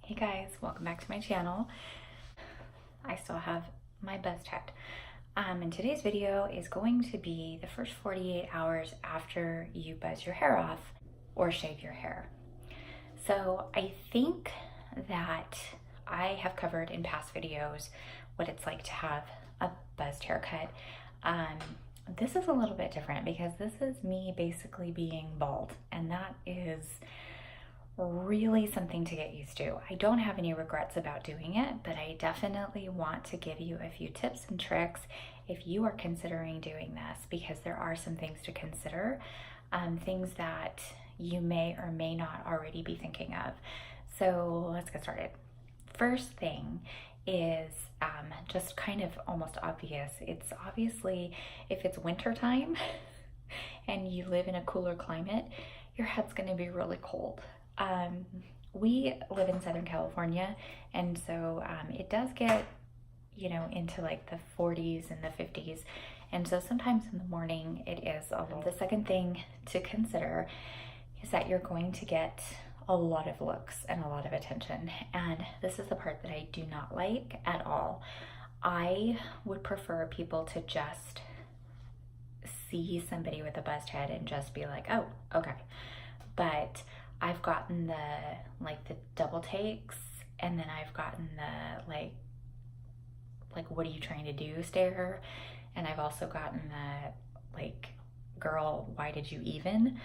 Hey guys, welcome back to my channel. I still have my buzz cut. And today's video is going to be the first 48 hours after you buzz your hair off or shave your hair. So I think that I have covered in past videos what it's like to have a buzzed haircut. This is a little bit different because this is me basically being bald, and that is really something to get used to. I don't have any regrets about doing it, but I definitely want to give you a few tips and tricks if you are considering doing this, because there are some things to consider, things that you may or may not already be thinking of. So let's get started. First thing is just kind of almost obvious. It's obviously, if it's winter time and you live in a cooler climate, your head's going to be really cold. We live in Southern California, and so it does get, into like the 40s and the 50s, and so sometimes in the morning it is a little. The second thing to consider is that you're going to get a lot of looks and a lot of attention, and this is the part that I do not like at all. I would prefer people to just see somebody with a buzzed head and just be like, oh, okay. But I've gotten the double takes, and then I've gotten the like what are you trying to do stare, and I've also gotten the girl, why did you even?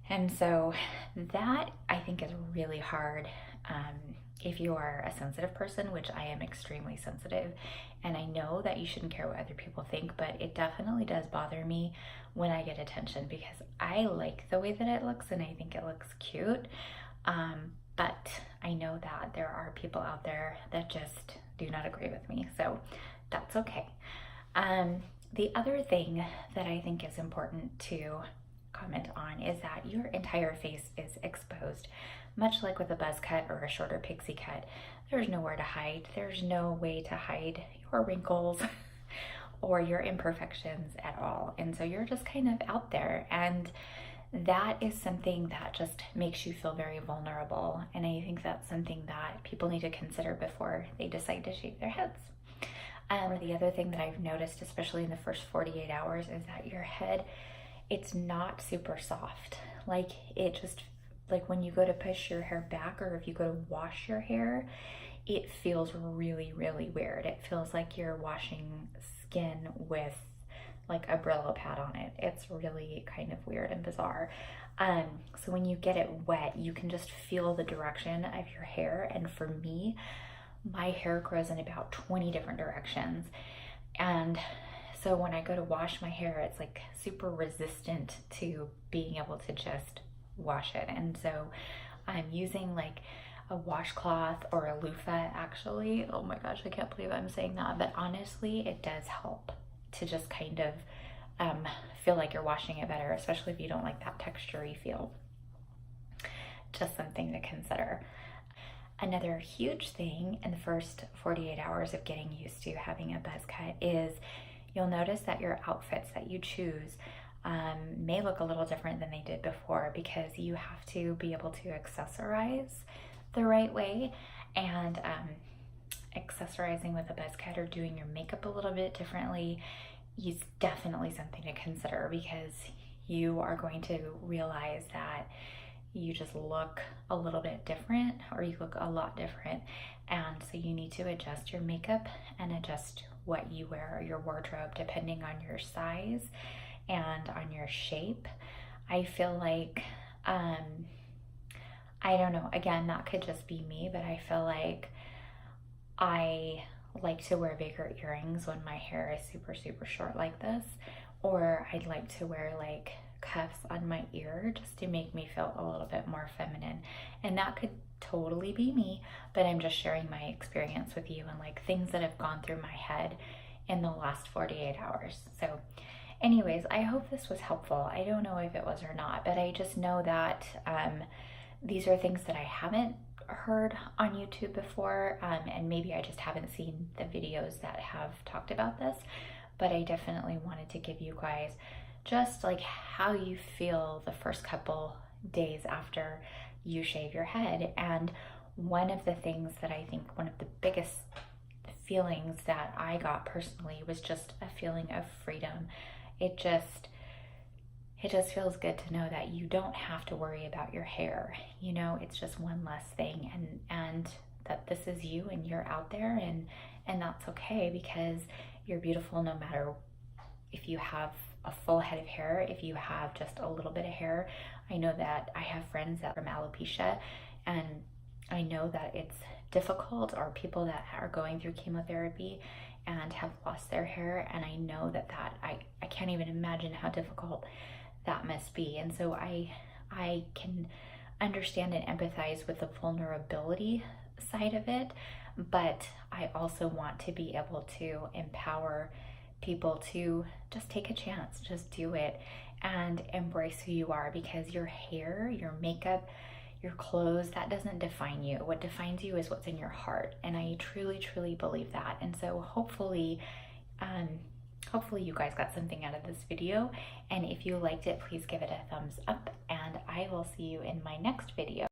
And so that I think is really hard if you are a sensitive person, which I am extremely sensitive, and I know that you shouldn't care what other people think, but it definitely does bother me when I get attention, because I like the way that it looks and I think it looks cute, but I know that there are people out there that just do not agree with me, so that's okay. The other thing that I think is important to comment on is that your entire face is exposed. Much like with a buzz cut or a shorter pixie cut, there's nowhere to hide. There's no way to hide your wrinkles or your imperfections at all. And so you're just kind of out there, and that is something that just makes you feel very vulnerable. And I think that's something that people need to consider before they decide to shave their heads. The other thing that I've noticed, especially in the first 48 hours, is that your head, it's not super soft. Like when you go to push your hair back, or if you go to wash your hair, it feels really, really weird. It feels like you're washing skin with like a Brillo pad on it. It's really kind of weird and bizarre. So when you get it wet, you can just feel the direction of your hair. And for me, my hair grows in about 20 different directions. And so when I go to wash my hair, it's like super resistant to being able to just wash it. And so I'm using like a washcloth or a loofah, actually. Oh my gosh, I can't believe I'm saying that, but honestly, it does help to just kind of feel like you're washing it better, especially if you don't like that texture-y feel. Just something to consider. Another huge thing in the first 48 hours of getting used to having a buzz cut is you'll notice that your outfits that you choose may look a little different than they did before, because you have to be able to accessorize the right way. And accessorizing with a buzz cut or doing your makeup a little bit differently is definitely something to consider, because you are going to realize that you just look a little bit different, or you look a lot different. And so you need to adjust your makeup and adjust what you wear, or your wardrobe, depending on your size and on your shape. I feel like, I don't know, again, that could just be me, but I feel like I like to wear bigger earrings when my hair is super, super short like this, or I'd like to wear like cuffs on my ear just to make me feel a little bit more feminine. And that could totally be me, but I'm just sharing my experience with you and like things that have gone through my head in the last 48 hours. So anyways, I hope this was helpful. I don't know if it was or not, but I just know that these are things that I haven't heard on YouTube before, and maybe I just haven't seen the videos that have talked about this, but I definitely wanted to give you guys just like how you feel the first couple days after you shave your head, and one of the things that I think one of the biggest feelings that I got personally was just a feeling of freedom. It just feels good to know that you don't have to worry about your hair. You know, it's just one less thing, and that this is you and you're out there, and that's okay, because you're beautiful no matter if you have a full head of hair, if you have just a little bit of hair. I know that I have friends that are from alopecia, and I know that it's difficult, or people that are going through chemotherapy and have lost their hair, and I know that I can't even imagine how difficult that must be. And so I can understand and empathize with the vulnerability side of it, but I also want to be able to empower people to just take a chance, just do it, and embrace who you are, because your hair, your makeup, your clothes, that doesn't define you. What defines you is what's in your heart, and I truly, truly believe that. And so hopefully you guys got something out of this video, and if you liked it, please give it a thumbs up, and I will see you in my next video.